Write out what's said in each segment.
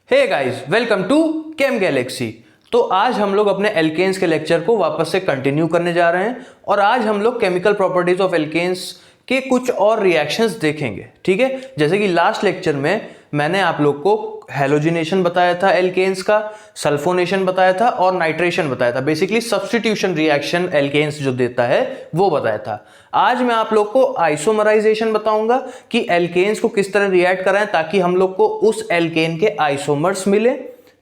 Hey guys, welcome to Chem Galaxy. तो आज हम लोग अपने एल्केन्स के लेक्चर को वापस से कंटिन्यू करने जा रहे हैं और आज हम लोग केमिकल प्रॉपर्टीज ऑफ एल्केन्स के कुछ और रिएक्शंस देखेंगे। ठीक है, जैसे कि लास्ट लेक्चर में मैंने आप लोग को हेलोजिनेशन बताया था एल्केन्स का, सल्फोनेशन बताया था और नाइट्रेशन बताया था। बेसिकली सब्स्टिट्यूशन रिएक्शन एल्केन्स जो देता है वो बताया था। आज मैं आप लोग को आइसोमराइजेशन बताऊंगा कि एल्केन्स को किस तरह रिएक्ट कराएं ताकि हम लोग को उस एल्केन के आइसोमर्स मिले।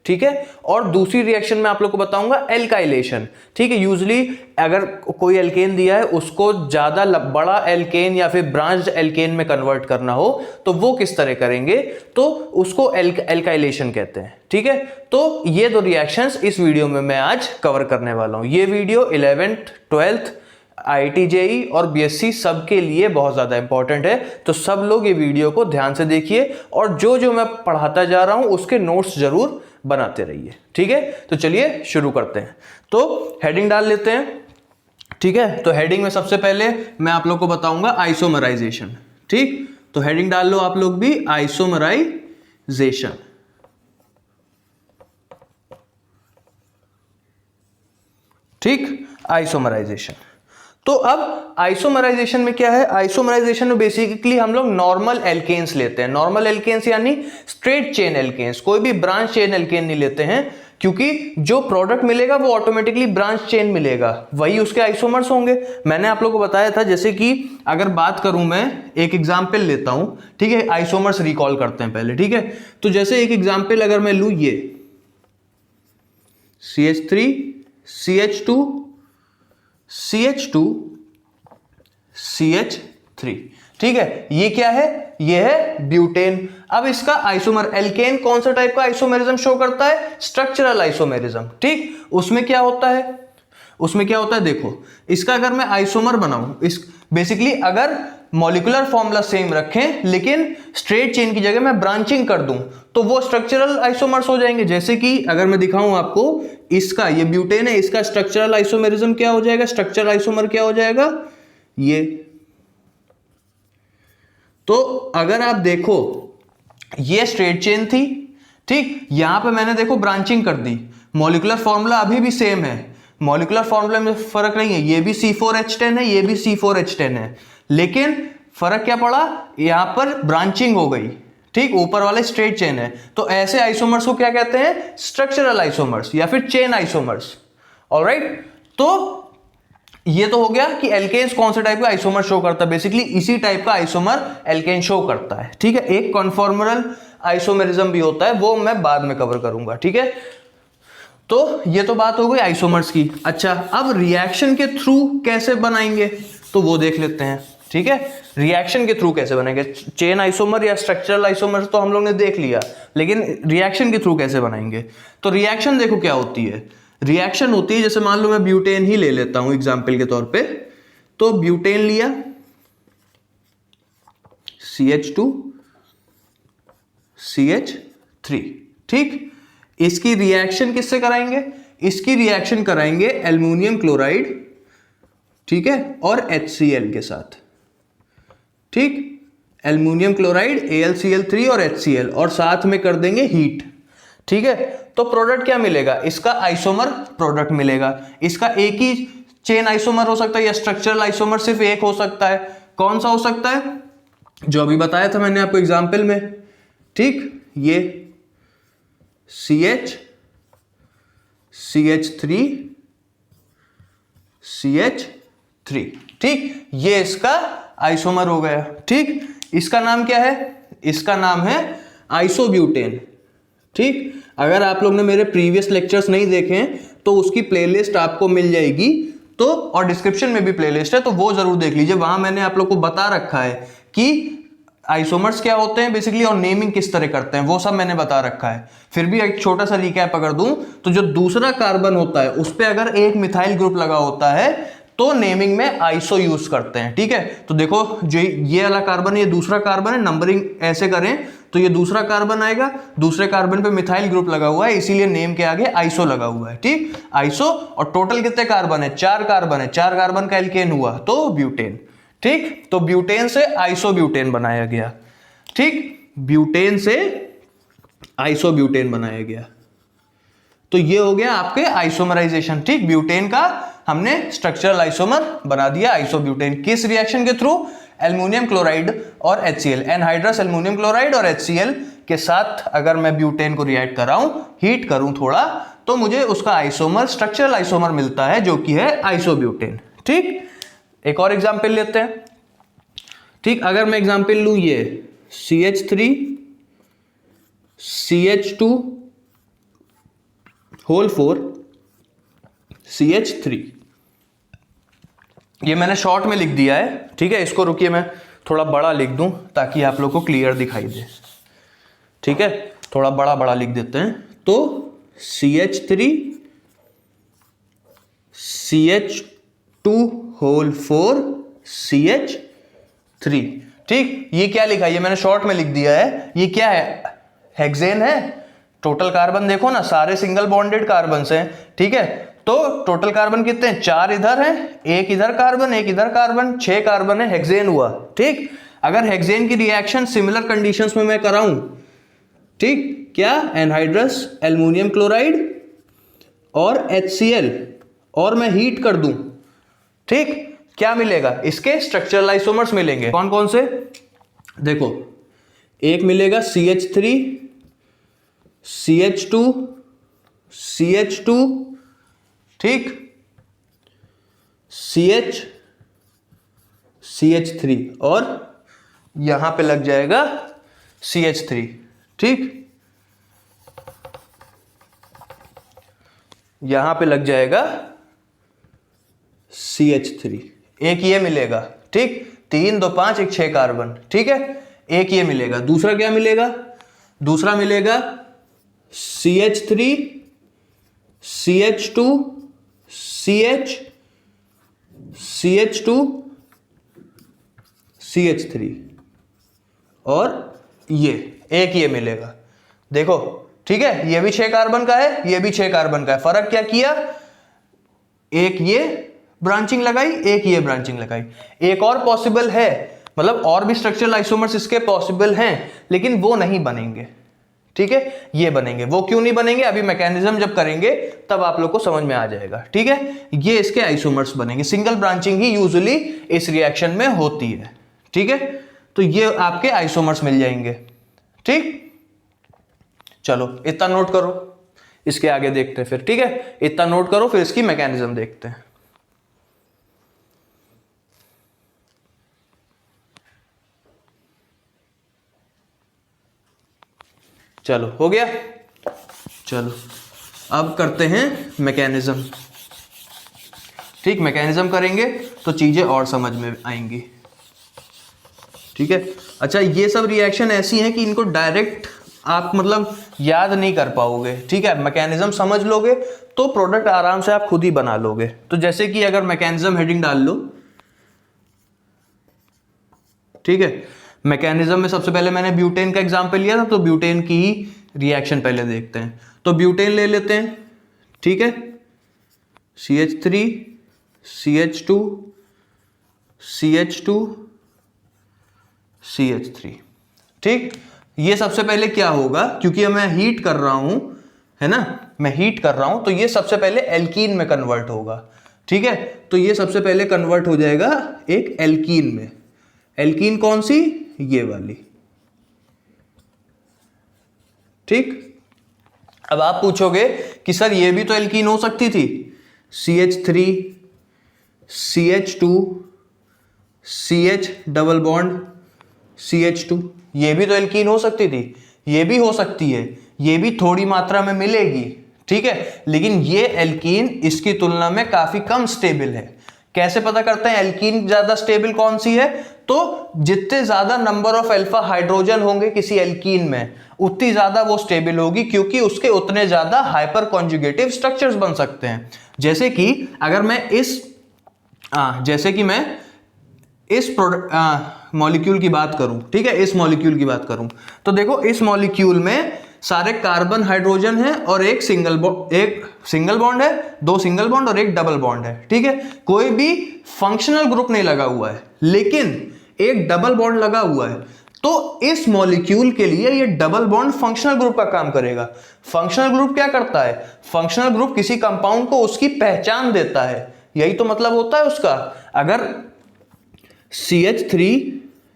ठीक है, और दूसरी रिएक्शन में आप लोग को बताऊंगा एल्काइलेशन। ठीक है, यूजली अगर कोई एल्केन दिया है उसको ज्यादा बड़ा एल्केन या फिर ब्रांच्ड एल्केन में कन्वर्ट करना हो तो वो किस तरह करेंगे, तो उसको एल्काइलेशन कहते हैं। ठीक है, तो ये दो रिएक्शंस इस वीडियो में मैं आज कवर करने वाला हूं। ये video 11th 12th IIT JEE और BSc सब के लिए बहुत ज़्यादा इंपॉर्टेंट है, तो सब लोग ये वीडियो को ध्यान से देखिए और जो जो मैं पढ़ाता जा रहा हूं उसके नोट्स जरूर बनाते रहिए। ठीक है, तो चलिए शुरू करते हैं। तो हेडिंग डाल लेते हैं। ठीक है, तो हेडिंग में सबसे पहले मैं आप लोग को बताऊंगा आइसोमराइजेशन। ठीक, तो हेडिंग डाल लो आप लोग भी, आइसोमराइजेशन। ठीक, आइसोमराइजेशन। तो अब आइसोमराइजेशन में क्या है? आइसोमराइजेशन में बेसिकली हम लोग नॉर्मल एल्केन्स लेते हैं। नॉर्मल एल्केन्स यानी स्ट्रेट चेन एल्केन्स, कोई भी ब्रांच चेन एल्केन नहीं लेते हैं, क्योंकि जो प्रोडक्ट मिलेगा वो ऑटोमेटिकली ब्रांच चेन मिलेगा, वही उसके आइसोमर्स होंगे। मैंने आप लोगों को बताया था, जैसे कि अगर बात करूं मैं एक एग्जाम्पल लेता हूं। ठीक है, आइसोमर्स रिकॉल करते हैं पहले। ठीक है, तो जैसे एक एग्जाम्पल अगर मैं लू, ये CH3 CH2 CH2 CH3। ठीक है, ये क्या है? ये है ब्यूटेन। अब इसका आइसोमर, एल्केन कौन सा टाइप का आइसोमेरिज्म शो करता है? Structural isomerism. ठीक, उसमें क्या होता है? उसमें क्या होता है देखो, इसका अगर मैं आइसोमर बनाऊं, इस बेसिकली अगर मॉलिक्यूलर फॉर्मूला सेम रखें लेकिन स्ट्रेट चेन की जगह मैं ब्रांचिंग कर दूं तो वो स्ट्रक्चरल आइसोमर्स हो जाएंगे। जैसे कि अगर मैं दिखाऊं आपको, इसका ये ब्यूटेन है, इसका स्ट्रक्चरल आइसोमेरिज्म क्या हो जाएगा? स्ट्रक्चरल आइसोमर क्या हो जाएगा? ये। तो अगर आप देखो, ये स्ट्रेट चेन थी। ठीक, यहां पे मैंने देखो ब्रांचिंग कर दी, मॉलिक्यूलर फॉर्मूला अभी भी सेम है, मॉलिक्यूलर फॉर्मूला में फर्क नहीं है। ये भी C4H10 है, ये भी C4H10 है, लेकिन फर्क क्या पड़ा? यहां पर ब्रांचिंग हो गई। ठीक, ऊपर वाले स्ट्रेट चेन है, तो ऐसे आइसोमर्स को क्या कहते हैं? स्ट्रक्चरल आइसोमर्स या फिर चेन आइसोमर्स। ऑलराइट, तो ये तो हो गया कि एल्केन्स कौन से टाइप का आइसोमर शो करता है। बेसिकली इसी टाइप का आइसोमर एल्केन शो करता है। ठीक है, एक कॉन्फॉर्मरल आइसोमेरिज्म भी होता है, वो मैं बाद में कवर करूंगा। ठीक है, तो ये तो बात हो गई आइसोमर्स की। अच्छा, अब रिएक्शन के थ्रू कैसे बनाएंगे तो वो देख लेते हैं। ठीक है, रिएक्शन के थ्रू कैसे बनेंगे? चेन आइसोमर या स्ट्रक्चरल आइसोमर तो हम लोग ने देख लिया, लेकिन रिएक्शन के थ्रू कैसे बनाएंगे? तो रिएक्शन देखो क्या होती है। रिएक्शन होती है, जैसे मान लो मैं ब्यूटेन ही ले लेता हूं एग्जाम्पल के तौर पे, तो ब्यूटेन लिया, CH2 CH3। ठीक, इसकी रिएक्शन किससे कराएंगे? इसकी रिएक्शन कराएंगे एल्युमिनियम क्लोराइड, ठीक है, और HCl के साथ। ठीक, एल्युमिनियम क्लोराइड AlCl3 और HCl, और साथ में कर देंगे हीट। ठीक है, तो प्रोडक्ट क्या मिलेगा? इसका आइसोमर प्रोडक्ट मिलेगा। इसका एक ही चेन आइसोमर हो सकता है या स्ट्रक्चरल आइसोमर सिर्फ एक हो सकता है। कौन सा हो सकता है? जो अभी बताया था मैंने आपको एग्जाम्पल में। ठीक, ये CH CH3 CH3। ठीक, ये इसका आइसोमर हो गया। ठीक, इसका नाम क्या है? इसका नाम है आइसोब्यूटेन। ठीक, अगर आप लोग ने मेरे प्रीवियस लेक्चर्स नहीं देखे हैं तो उसकी प्लेलिस्ट आपको मिल जाएगी, तो और डिस्क्रिप्शन में भी प्लेलिस्ट है, तो वो जरूर देख लीजिए। वहां मैंने आप लोग को बता रखा है कि आइसोमर्स क्या होते हैं बेसिकली और नेमिंग किस तरह करते हैं, वो सब मैंने बता रखा है। फिर भी एक छोटा सा रिकैप अगर दूं तो जो दूसरा कार्बन होता है उस पर अगर एक मिथाइल ग्रुप लगा होता है तो नेमिंग में आइसो यूज करते हैं। ठीक है, तो देखो जो ये वाला कार्बन, ये दूसरा कार्बन है, नंबरिंग ऐसे करें तो ये दूसरा कार्बन आएगा, दूसरे कार्बन पे मिथाइल ग्रुप लगा हुआ है, इसीलिए नेम के आगे आइसो लगा हुआ है। ठीक, आइसो, और टोटल कितने कार्बन है? 4 कार्बन है, 4 कार्बन का एल्केन हुआ तो ब्यूटेन। ठीक, तो ब्यूटेन से आइसोब्यूटेन बनाया गया। ठीक, ब्यूटेन से आइसोब्यूटेन बनाया गया। तो ये हो गया आपके आइसोमराइजेशन। ठीक, ब्यूटेन का हमने स्ट्रक्चरल आइसोमर बना दिया आइसोब्यूटेन। किस रिएक्शन के थ्रू? एल्युमिनियम क्लोराइड और HCl, एनहाइड्रस एल्युमिनियम क्लोराइड और HCl के साथ अगर मैं ब्यूटेन को रिएक्ट कराऊं, हीट करूं थोड़ा, तो मुझे उसका आइसोमर, स्ट्रक्चरल आइसोमर मिलता है जो कि है आइसोब्यूटेन। ठीक, एक और एग्जांपल लेते हैं। ठीक, अगर मैं एग्जांपल लूं ये CH3 CH2 होल 4 CH3, ये मैंने शॉर्ट में लिख दिया है। ठीक है, इसको रुकिए मैं थोड़ा बड़ा लिख दूं ताकि आप लोग को क्लियर दिखाई दे। ठीक है, थोड़ा बड़ा बड़ा लिख देते हैं। तो CH3 CH2 होल 4 CH3। ठीक, ये क्या लिखा है? ये मैंने शॉर्ट में लिख दिया है। ये क्या है? हेक्सेन है। टोटल कार्बन देखो ना, सारे सिंगल बॉन्डेड कार्बन हैं। ठीक है, तो टोटल कार्बन कितने हैं? 4 इधर हैं, एक इधर कार्बन, एक इधर कार्बन, 6 कार्बन है, हेक्सेन हुआ। ठीक, अगर हेक्सेन की रिएक्शन सिमिलर कंडीशंस में मैं कराऊं, ठीक, क्या? एनहाइड्रस एल्युमिनियम क्लोराइड और HCl, और मैं हीट कर दूं, ठीक, क्या मिलेगा? इसके स्ट्रक्चरल आइसोमर्स मिलेंगे। कौन कौन से? देखो, एक मिलेगा CH3 CH2 CH2, ठीक, CH3, और यहां पे लग जाएगा CH3। ठीक, यहां पे लग जाएगा CH3, एक ये मिलेगा। ठीक, 3 2 5 1 6 कार्बन। ठीक है, एक ये मिलेगा। दूसरा क्या मिलेगा? दूसरा मिलेगा CH3 CH2 CH2 CH3, और ये एक ये मिलेगा। देखो, ठीक है, ये भी 6 कार्बन का है, ये भी 6 कार्बन का है। फर्क क्या किया? एक ये ब्रांचिंग लगाई, एक ये ब्रांचिंग लगाई। एक और पॉसिबल है, मतलब और भी स्ट्रक्चरल आइसोमर्स इसके पॉसिबल हैं, लेकिन वो नहीं बनेंगे। ठीक है, ये बनेंगे। वो क्यों नहीं बनेंगे? अभी मैकेनिज्म जब करेंगे तब आप लोग को समझ में आ जाएगा। ठीक है, ये इसके आइसोमर्स बनेंगे। सिंगल ब्रांचिंग ही यूजुअली इस रिएक्शन में होती है। ठीक है, तो ये आपके आइसोमर्स मिल जाएंगे। ठीक, चलो इतना नोट करो, इसके आगे देखते हैं फिर। ठीक है, इतना नोट करो, फिर इसकी मैकेनिज्म देखते हैं। चलो, हो गया। चलो अब करते हैं मैकेनिज्म। ठीक, मैकेनिज्म करेंगे तो चीजें और समझ में आएंगी। ठीक है, अच्छा, ये सब रिएक्शन ऐसी हैं कि इनको डायरेक्ट आप मतलब याद नहीं कर पाओगे। ठीक है, मैकेनिज्म समझ लोगे तो प्रोडक्ट आराम से आप खुद ही बना लोगे। तो जैसे कि अगर मैकेनिज्म हेडिंग डाल लो, ठीक है, मैकेनिज्म में सबसे पहले मैंने ब्यूटेन का एग्जांपल लिया था, तो ब्यूटेन की ही रिएक्शन पहले देखते हैं। तो ब्यूटेन ले लेते हैं। ठीक है, CH3 CH2 CH2 CH3। ठीक, ये सबसे पहले क्या होगा, क्योंकि मैं हीट कर रहा हूं, है ना, मैं हीट कर रहा हूं, तो ये सबसे पहले एल्कीन में कन्वर्ट होगा। ठीक है, तो ये सबसे पहले कन्वर्ट हो जाएगा एक एल्कीन में। एल्कीन कौन सी? ये वाली। ठीक, अब आप पूछोगे कि सर ये भी तो एल्कीन हो सकती थी। CH3 CH2 CH double bond CH2, ये भी तो एल्कीन हो सकती थी। ये भी हो सकती है, ये भी थोड़ी मात्रा में मिलेगी। ठीक है, लेकिन ये एल्कीन इसकी तुलना में काफी कम स्टेबल है। कैसे पता करते हैं एल्कीन ज्यादा स्टेबल कौन सी है? तो जितने ज्यादा नंबर ऑफ अल्फा हाइड्रोजन होंगे किसी एल्कीन में, उतनी ज्यादा वो स्टेबल होगी, क्योंकि उसके उतने ज्यादा हाइपर कॉन्जुगेटिव स्ट्रक्चर्स बन सकते हैं। जैसे कि अगर मैं इस मॉलिक्यूल की बात करूं, ठीक है, इस मॉलिक्यूल की बात करूं, तो देखो इस मॉलिक्यूल में सारे कार्बन हाइड्रोजन है और एक सिंगल बॉन्ड है, 2 सिंगल बॉन्ड और एक डबल बॉन्ड है। ठीक है, कोई भी फंक्शनल ग्रुप नहीं लगा हुआ है, लेकिन एक डबल बॉन्ड लगा हुआ है। तो इस मॉलिक्यूल के लिए ये डबल बॉन्ड फंक्शनल ग्रुप का काम करेगा। फंक्शनल ग्रुप क्या करता है? फंक्शनल ग्रुप किसी कंपाउंड को उसकी पहचान देता है, यही तो मतलब होता है उसका। अगर CH3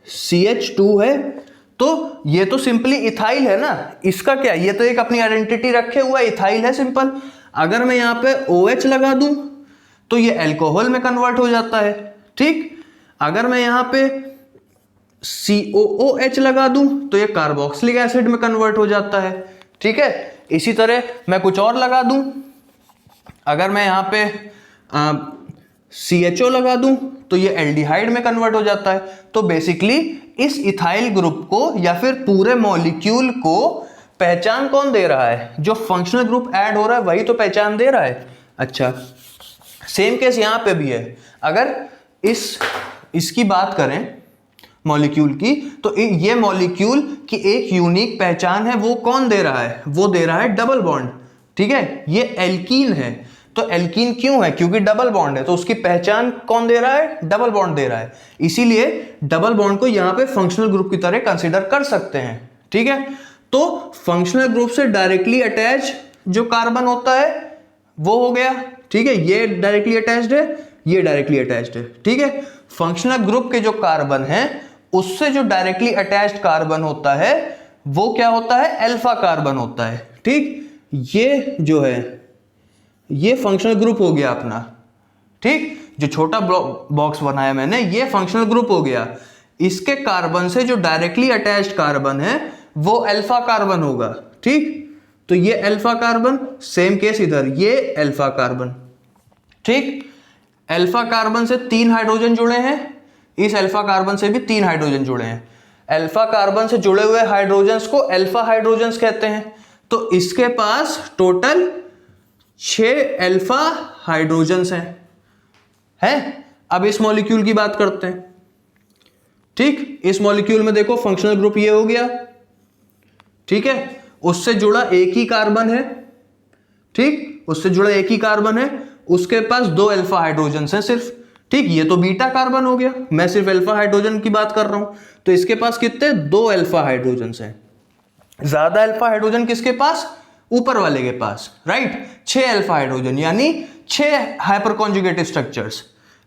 CH2 है तो ये तो सिंपली इथाइल है ना, इसका क्या, ये तो एक अपनी आइडेंटिटी रखे हुआ इथाइल है सिंपल। अगर मैं यहां पे OH लगा दूं तो ये अल्कोहल में कन्वर्ट हो जाता है, ठीक। अगर मैं यहां पे COOH लगा दूं तो ये कार्बोक्सिलिक एसिड में कन्वर्ट हो जाता है, ठीक है। इसी तरह मैं कुछ और लगा दूं, अगर मैं यहां पे CHO लगा दूं तो ये एल्डिहाइड में कन्वर्ट हो जाता है। तो बेसिकली इस इथाइल ग्रुप को या फिर पूरे मॉलिक्यूल को पहचान कौन दे रहा है? जो फंक्शनल ग्रुप ऐड हो रहा है वही तो पहचान दे रहा है। अच्छा, सेम केस यहां पे भी है। अगर इसकी बात करें मॉलिक्यूल की, तो ये मॉलिक्यूल की एक यूनिक पहचान है, वो कौन दे रहा है? वो दे रहा है डबल बॉन्ड, ठीक है। ये एल्कीन है, तो एल्कीन क्यों है? क्योंकि डबल बॉन्ड है, तो उसकी पहचान कौन दे रहा है? डबल बॉन्ड दे रहा है। इसीलिए डबल बॉन्ड को यहां पे फंक्शनल ग्रुप की तरह कंसीडर कर सकते हैं, ठीक है। तो फंक्शनल ग्रुप से डायरेक्टली अटैच जो कार्बन होता है वो हो गया, ठीक है। ये डायरेक्टली अटैच्ड है, ये डायरेक्टली अटैच्ड है, ठीक है। फंक्शनल ग्रुप के जो कार्बन है उससे जो डायरेक्टली अटैच्ड कार्बन होता है वो क्या होता है? अल्फा कार्बन होता है, ठीक। ये जो है ये फंक्शनल ग्रुप हो गया अपना, ठीक। जो छोटा बॉक्स बनाया मैंने ये फंक्शनल ग्रुप हो गया। इसके कार्बन से जो डायरेक्टली अटैच्ड कार्बन है वो अल्फा कार्बन होगा, ठीक। तो ये अल्फा कार्बन, सेम केस इधर ये अल्फा कार्बन, ठीक। अल्फा कार्बन से 3 हाइड्रोजन जुड़े हैं, इस अल्फा कार्बन से भी 3 हाइड्रोजन जुड़े हैं। अल्फा कार्बन से जुड़े हुए हाइड्रोजन्स को अल्फा हाइड्रोजन्स कहते हैं। तो इसके पास टोटल 6 अल्फा हाइड्रोजन्स हैं। अब इस मॉलिक्यूल की बात करते हैं, ठीक। इस मॉलिक्यूल में देखो फंक्शनल ग्रुप ये हो गया, ठीक है। उससे जुड़ा एक ही कार्बन है, ठीक। उससे जुड़ा एक ही कार्बन है, उसके पास 2 अल्फा हाइड्रोजन्स हैं सिर्फ, ठीक। ये तो बीटा कार्बन हो गया, मैं सिर्फ अल्फा हाइड्रोजन की बात कर रहा हूं। तो इसके पास कितने? 2 अल्फा हाइड्रोजन्स हैं। ज्यादा अल्फा हाइड्रोजन किसके पास? ऊपर वाले के पास, राइट। 6 अल्फा हाइड्रोजन यानी 6 hyper conjugative structures.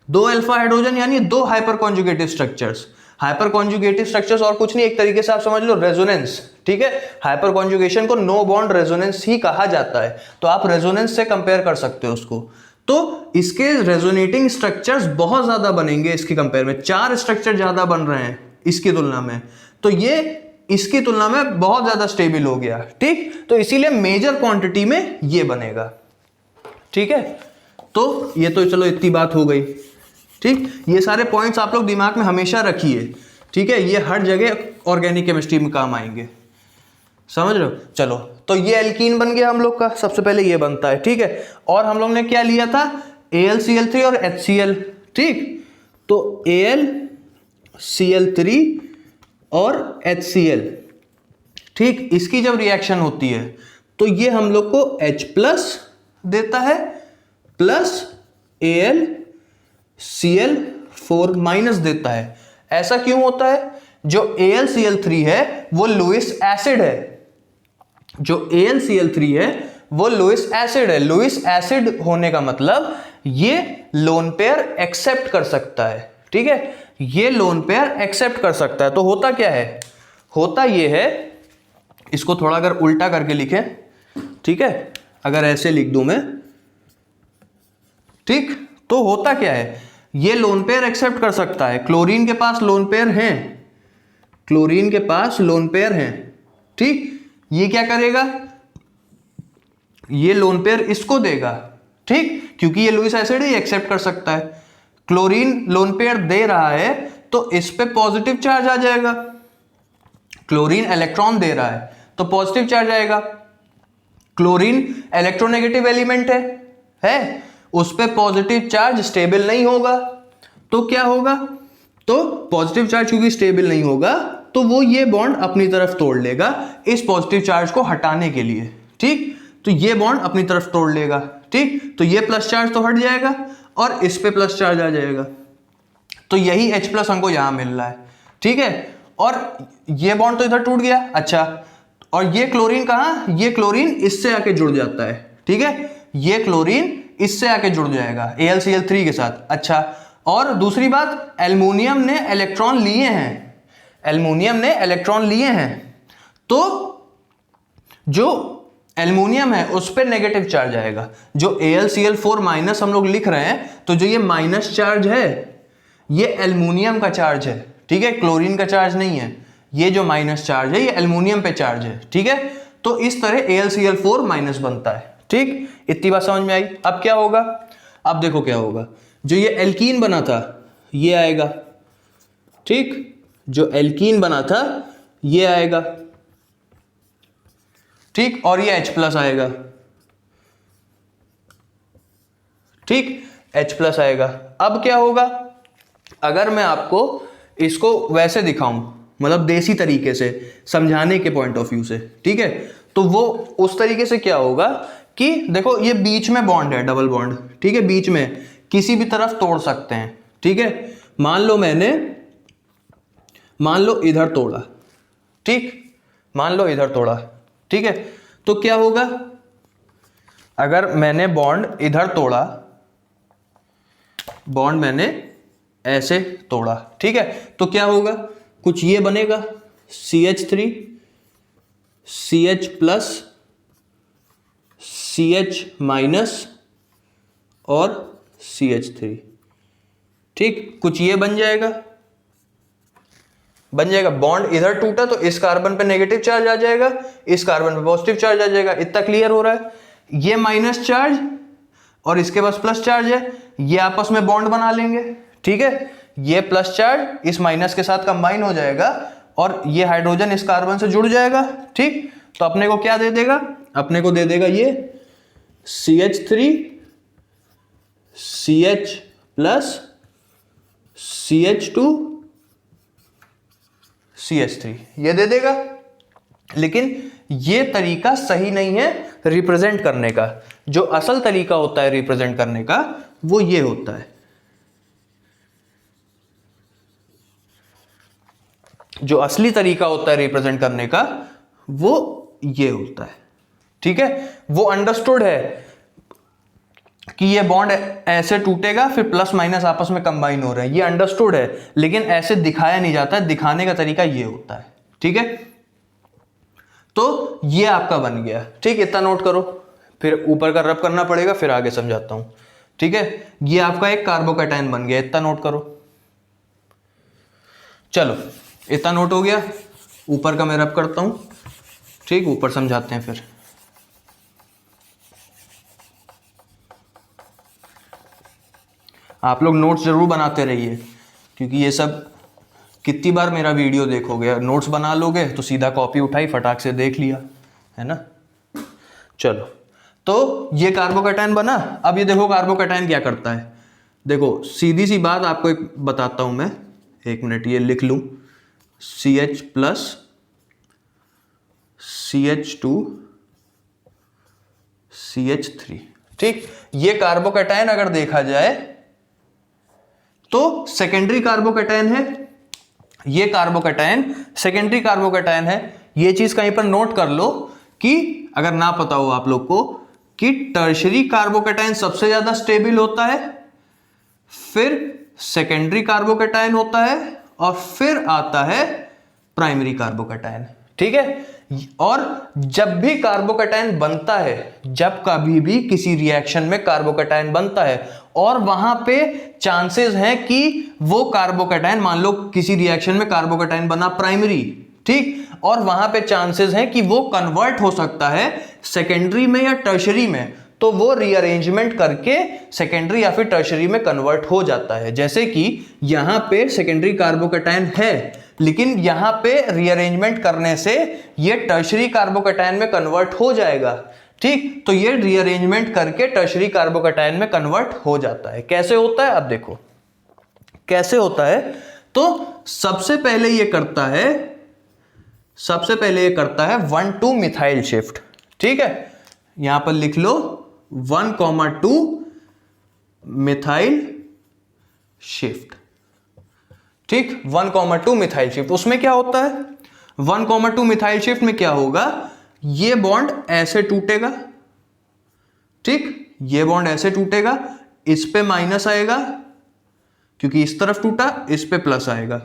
2 alpha hydrogen यानी 2 hyper conjugative structures. Hyper conjugative structures और कुछ नहीं, एक तरीके से आप समझ लो रेजोनेंस, ठीक है। हाइपर कॉन्जुगेशन को नो बॉन्ड रेजोनेंस ही कहा जाता है, तो आप रेजोनेंस से कंपेयर कर सकते हो उसको। तो इसके रेजोनेटिंग स्ट्रक्चर्स बहुत ज्यादा बनेंगे इसके कंपेयर में, 4 स्ट्रक्चर ज्यादा बन रहे हैं इसकी तुलना में। तो ये इसकी तुलना में बहुत ज्यादा स्टेबल हो गया, ठीक। तो इसीलिए मेजर क्वांटिटी में ये बनेगा, ठीक है। तो ये तो चलो इतनी बात हो गई, ठीक। ये सारे पॉइंट्स आप लोग दिमाग में हमेशा रखिए, ठीक है। ये हर जगह ऑर्गेनिक केमिस्ट्री में काम आएंगे, समझ रहे हो। चलो, तो ये एल्कीन बन गया हम लोग का, सबसे पहले ये बनता है, ठीक है। और हम लोग ने क्या लिया था? AlCl3 और HCl, ठीक। तो AlCl3 और HCl, ठीक। इसकी जब रिएक्शन होती है तो ये हम लोग को H प्लस देता है प्लस AlCl4 माइनस देता है। ऐसा क्यों होता है? जो AlCl3 है वो लुईस एसिड है, जो AlCl3 है वो लुईस एसिड है। लुईस एसिड होने का मतलब ये लोन पेयर एक्सेप्ट कर सकता है, ठीक है। ये लोन पेयर एक्सेप्ट कर सकता है। तो होता क्या है? होता ये है, इसको थोड़ा अगर उल्टा करके लिखें, ठीक है, अगर ऐसे लिख दूं मैं, ठीक, तो होता क्या है? ये लोन पेयर एक्सेप्ट कर सकता है। क्लोरीन के पास लोन पेयर हैं, क्लोरीन के पास लोन पेयर हैं, ठीक। ये क्या करेगा? ये लोन पेयर इसको देगा, ठीक, क्योंकि ये लुईस एसिड ही एक्सेप्ट कर सकता है। क्लोरीन लोन पेयर दे रहा है तो इस पे पॉजिटिव चार्ज आ जाएगा। क्लोरीन इलेक्ट्रॉन दे रहा है तो पॉजिटिव चार्ज आएगा। क्लोरीन इलेक्ट्रोनेगेटिव एलिमेंट है, उस पे पॉजिटिव चार्ज स्टेबल नहीं होगा, तो क्या होगा? तो पॉजिटिव चार्ज क्योंकि स्टेबल नहीं होगा तो वो ये बॉन्ड अपनी तरफ तोड़ लेगा इस पॉजिटिव चार्ज को हटाने के लिए, ठीक। तो ये बॉन्ड अपनी तरफ तोड़ लेगा, ठीक। तो ये प्लस चार्ज तो हट जाएगा और इस पे प्लस चार्ज आ जाएगा। तो यही H प्लस हमको यहां मिल रहा है, ठीक है। और ये बॉन्ड तो इधर टूट गया, अच्छा, और ये क्लोरीन कहाँ, ये क्लोरीन इससे आके जुड़ जाता है, ठीक है, ये क्लोरीन इससे आके जुड़ जाएगा AlCl3 के साथ, अच्छा। और दूसरी बात, एल्युमिनियम ने इलेक्ट्रॉन लिए हैं, एल्युमिनियम ने इलेक्ट्रॉन लिए हैं, तो जो एल्युमिनियम है उस पर नेगेटिव चार्ज आएगा। जो AlCl4 माइनस हम लोग लिख रहे हैं, तो जो ये माइनस चार्ज है ये एल्युमिनियम का चार्ज है, ठीक है, क्लोरीन का चार्ज नहीं है। ये जो माइनस चार्ज है ये एल्युमिनियम पे चार्ज है, ठीक है। तो इस तरह AlCl4 माइनस बनता है, ठीक। इतनी बात समझ में आई। अब क्या होगा, अब देखो क्या होगा, जो ये एल्कीन बना था ये आएगा, ठीक, जो एल्कीन बना था ये आएगा, ठीक, और ये H+ आएगा, ठीक, H+ आएगा। अब क्या होगा, अगर मैं आपको इसको वैसे दिखाऊं, मतलब देसी तरीके से समझाने के पॉइंट ऑफ व्यू से, ठीक है, तो वो उस तरीके से क्या होगा कि देखो ये बीच में बॉन्ड है, डबल बॉन्ड, ठीक है, बीच में किसी भी तरफ तोड़ सकते हैं, ठीक है। मान लो इधर तोड़ा, ठीक, मान लो इधर तोड़ा, ठीक है, तो क्या होगा, अगर मैंने बॉन्ड इधर तोड़ा, बॉन्ड मैंने ऐसे तोड़ा, ठीक है, तो क्या होगा, कुछ ये बनेगा CH3 CH+, CH- और CH3, ठीक, कुछ ये बन जाएगा, बॉन्ड इधर टूटा तो इस कार्बन पे नेगेटिव चार्ज आ जाएगा, इस कार्बन पे पॉजिटिव चार्ज आ जाएगा। इतना क्लियर हो रहा है। ये माइनस चार्ज और इसके पास प्लस चार्ज है, ये आपस में बॉन्ड बना लेंगे, ठीक है, ये प्लस चार्ज इस माइनस के साथ कंबाइन हो जाएगा और ये हाइड्रोजन इस कार्बन से जुड़ जाएगा, ठीक। तो अपने को क्या दे देगा, अपने को दे देगा ये CH3 CH+ CH2 CH3, ये दे देगा। लेकिन ये तरीका सही नहीं है रिप्रेजेंट करने का। जो असल तरीका होता है रिप्रेजेंट करने का वो ये होता है, जो असली तरीका होता है रिप्रेजेंट करने का वो ये होता है, ठीक है। वो अंडरस्टूड है कि ये बॉन्ड ऐसे टूटेगा फिर प्लस माइनस आपस में कंबाइन हो रहे हैं, ये अंडरस्टूड है, लेकिन ऐसे दिखाया नहीं जाता है। दिखाने का तरीका ये होता है, ठीक है। तो ये आपका बन गया, ठीक, इतना नोट करो, फिर ऊपर का रब करना पड़ेगा, फिर आगे समझाता हूं, ठीक है। ये आपका एक कार्बोकैटायन बन गया, इतना नोट करो। चलो इतना नोट हो गया, ऊपर का मैं रब करता हूं, ठीक, ऊपर समझाते हैं फिर। आप लोग नोट्स जरूर बनाते रहिए, क्योंकि ये सब कितनी बार मेरा वीडियो देखोगे, नोट्स बना लोगे तो सीधा कॉपी उठाई फटाक से देख लिया, है ना। चलो, तो ये कार्बोकैटायन बना। अब ये देखो कार्बोकैटायन क्या करता है। देखो सीधी सी बात आपको एक बताता हूं मैं, एक मिनट ये लिख लूं, CH+ CH2 CH3, ठीक। ये कार्बोकैटायन अगर देखा जाए तो सेकेंडरी कार्बोकैटायन है, ये कार्बोकैटायन सेकेंडरी कार्बोकैटायन है। ये चीज कहीं पर नोट कर लो कि अगर ना पता हो आप लोग को कि टर्शरी कार्बोकैटायन सबसे ज्यादा स्टेबल होता है, फिर सेकेंडरी कार्बोकैटायन होता है और फिर आता है प्राइमरी कार्बोकैटायन, ठीक है। और जब भी कार्बोकैटायन बनता है, जब कभी भी किसी रिएक्शन में कार्बोकैटायन बनता है और वहां पे चांसेस हैं कि वो कार्बोकैटायन, मान लो किसी रिएक्शन में कार्बोकैटायन बना प्राइमरी, ठीक, और वहां पे चांसेस हैं कि वो कन्वर्ट हो सकता है सेकेंडरी में या टर्शरी में, तो वो रीअरेंजमेंट करके सेकेंडरी या फिर टर्शरी में कन्वर्ट हो जाता है। जैसे कि यहां पे सेकेंडरी कार्बोकैटायन है, लेकिन यहां पे रीअरेंजमेंट करने से ये टर्शरी कार्बोकैटायन में कन्वर्ट हो जाएगा, ठीक। तो ये रीअरेंजमेंट करके टर्शरी कार्बोकैटायन में कन्वर्ट हो जाता है। कैसे होता है, अब देखो कैसे होता है। तो सबसे पहले ये करता है 1,2 मिथाइल शिफ्ट, ठीक है। यहां पर लिख लो 1,2 मिथाइल शिफ्ट, ठीक, 1,2 मिथाइल शिफ्ट। उसमें क्या होता है, 1,2 मिथाइल शिफ्ट में क्या होगा, ये बॉन्ड ऐसे टूटेगा, ठीक, ये बॉन्ड ऐसे टूटेगा, इस पे माइनस आएगा क्योंकि इस तरफ टूटा, इस पे प्लस आएगा,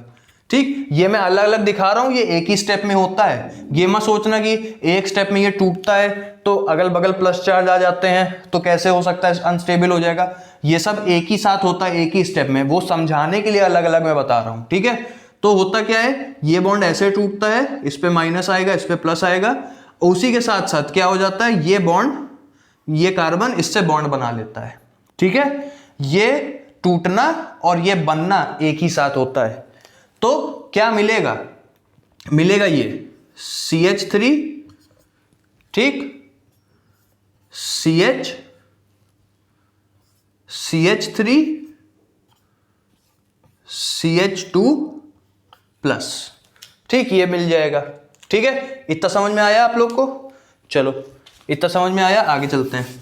ठीक। ये मैं अलग अलग दिखा रहा हूं, ये एक ही स्टेप में होता है। ये मत सोचना कि एक स्टेप में ये टूटता है तो अगल बगल प्लस चार्ज आ जाते हैं तो कैसे हो सकता है, अनस्टेबल हो जाएगा। ये सब एक ही साथ होता है, एक ही स्टेप में, वो समझाने के लिए अलग अलग मैं बता रहा हूं, ठीक है। तो होता क्या है, ये बॉन्ड ऐसे टूटता है, इस पे माइनस आएगा, इस पे प्लस आएगा, उसी के साथ साथ क्या हो जाता है, ये बॉन्ड, ये कार्बन इससे बॉन्ड बना लेता है, ठीक है। ये टूटना और ये बनना एक ही साथ होता है। तो क्या मिलेगा, मिलेगा ये CH3, ठीक, CH3 CH2 प्लस, ठीक, ये मिल जाएगा, ठीक है। इतना समझ में आया आप लोग को, चलो इतना समझ में आया, आगे चलते हैं,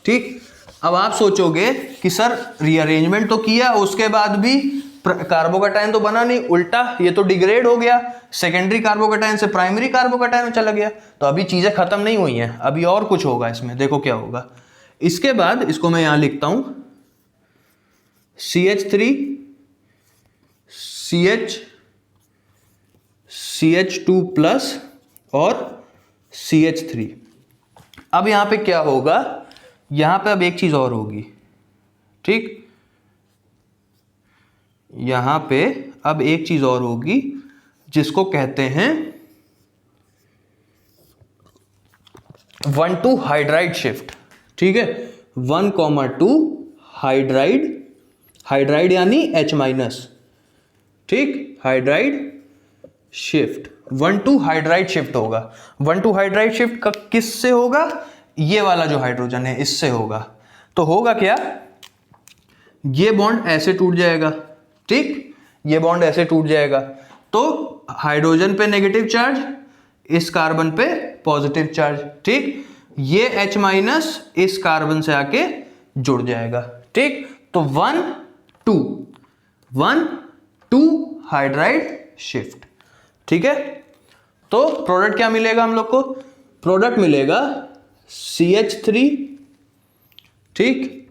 ठीक। अब आप सोचोगे कि सर रीअरेंजमेंट तो किया, उसके बाद भी कार्बोकैटायन तो बना नहीं, उल्टा ये तो डिग्रेड हो गया, सेकेंडरी कार्बोकैटायन से प्राइमरी कार्बोकैटायन में चला गया। तो अभी चीजें खत्म नहीं हुई हैं, अभी और कुछ होगा इसमें, देखो क्या होगा। इसके बाद इसको मैं यहां लिखता हूं, CH3 CH2 प्लस और CH3। अब यहां पे क्या होगा, यहां पे अब एक चीज और होगी, ठीक, यहां पे अब एक चीज और होगी जिसको कहते हैं 1,2 हाइड्राइड शिफ्ट, ठीक है। 1,2 हाइड्राइड, हाइड्राइड यानी H-, ठीक, हाइड्राइड शिफ्ट, 1,2 हाइड्राइड शिफ्ट होगा। 1,2 हाइड्राइड शिफ्ट का किससे होगा, ये वाला जो हाइड्रोजन है इससे होगा। तो होगा क्या, ये बॉन्ड ऐसे टूट जाएगा, ठीक, ये बॉन्ड ऐसे टूट जाएगा, तो हाइड्रोजन पे नेगेटिव चार्ज, इस कार्बन पे पॉजिटिव चार्ज, ठीक, ये H- इस कार्बन से आके जुड़ जाएगा, ठीक। तो 1,2 हाइड्राइड शिफ्ट, ठीक है। तो प्रोडक्ट क्या मिलेगा हम लोग को, प्रोडक्ट मिलेगा CH3, ठीक,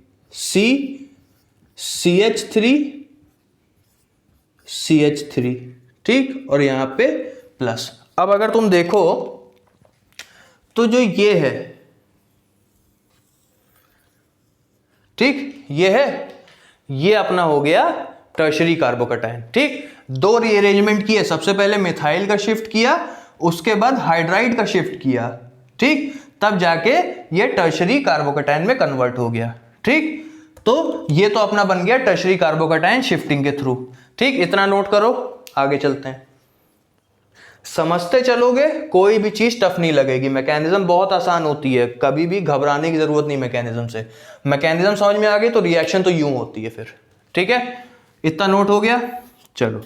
CH3, ठीक, और यहां पे प्लस। अब अगर तुम देखो तो जो ये है, ठीक, ये है, ये अपना हो गया टर्शरी कार्बोकैटायन, ठीक। दो रीअरेंजमेंट किए, सबसे पहले मिथाइल का शिफ्ट किया, उसके बाद हाइड्राइड का शिफ्ट किया, ठीक, तब जाके ये टर्शरी कार्बोकैटायन में कन्वर्ट हो गया, ठीक। तो ये तो अपना बन गया टर्शरी कार्बोकैटायन शिफ्टिंग के थ्रू, ठीक। इतना नोट करो, आगे चलते हैं। समझते चलोगे, कोई भी चीज टफ नहीं लगेगी, मैकेनिज्म बहुत आसान होती है, कभी भी घबराने की जरूरत नहीं मैकेनिज्म से। मैकेनिज्म समझ में आ गई तो रिएक्शन तो यूं होती है फिर, ठीक है। इतना नोट हो गया, चलो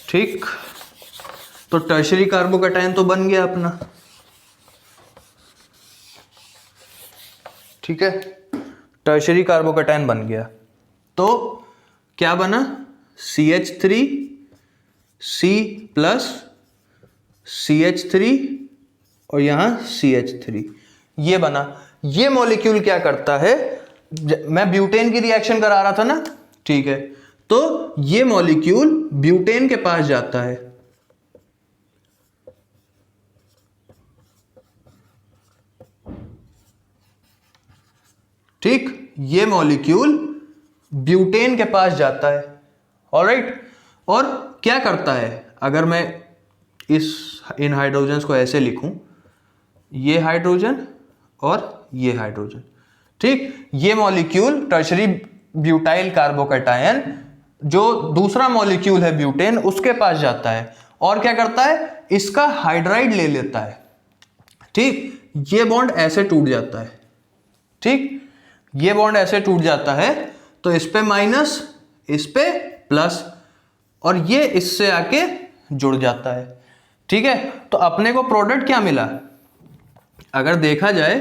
ठीक। तो टर्शरी कार्बोकैटायन तो बन गया अपना, ठीक है, टर्शरी कार्बोकैटायन बन गया। तो क्या बना, CH3 C प्लस CH3 और यहां CH3, ये बना। ये मॉलिक्यूल क्या करता है, मैं ब्यूटेन की रिएक्शन करा रहा था ना, ठीक है, तो ये मॉलिक्यूल ब्यूटेन के पास जाता है, ठीक, ये मॉलिक्यूल ब्यूटेन के पास जाता है, ऑलराइट। और क्या करता है, अगर मैं इन हाइड्रोजन्स को ऐसे लिखूं, ये हाइड्रोजन और ये हाइड्रोजन, ठीक, ये मॉलिक्यूल टर्शरी ब्यूटाइल कार्बोकैटायन जो दूसरा मॉलिक्यूल है ब्यूटेन उसके पास जाता है और क्या करता है, इसका हाइड्राइड ले लेता है, ठीक, ये बॉन्ड ऐसे टूट जाता है, ठीक, ये बॉन्ड ऐसे टूट जाता है, तो इस पे माइनस, इस पे प्लस, और ये इससे आके जुड़ जाता है, ठीक है। तो अपने को प्रोडक्ट क्या मिला, अगर देखा जाए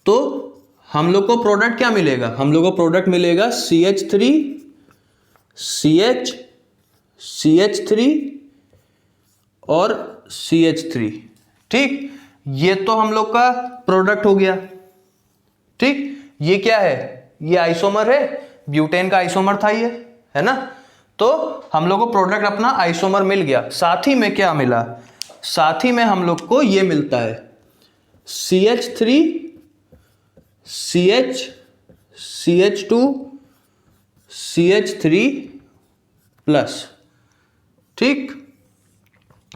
तो हम लोग को प्रोडक्ट क्या मिलेगा, हम लोग को प्रोडक्ट मिलेगा CH3 CH CH3 और CH3। ठीक, ये तो हम लोग का प्रोडक्ट हो गया। ठीक, ये क्या है, ये आइसोमर है, ब्यूटेन का आइसोमर था ये, है ना। तो हम लोग को प्रोडक्ट अपना आइसोमर मिल गया। साथ ही में क्या मिला, साथ ही में हम लोग को ये मिलता है CH3 CH CH2 CH3 plus. ठीक,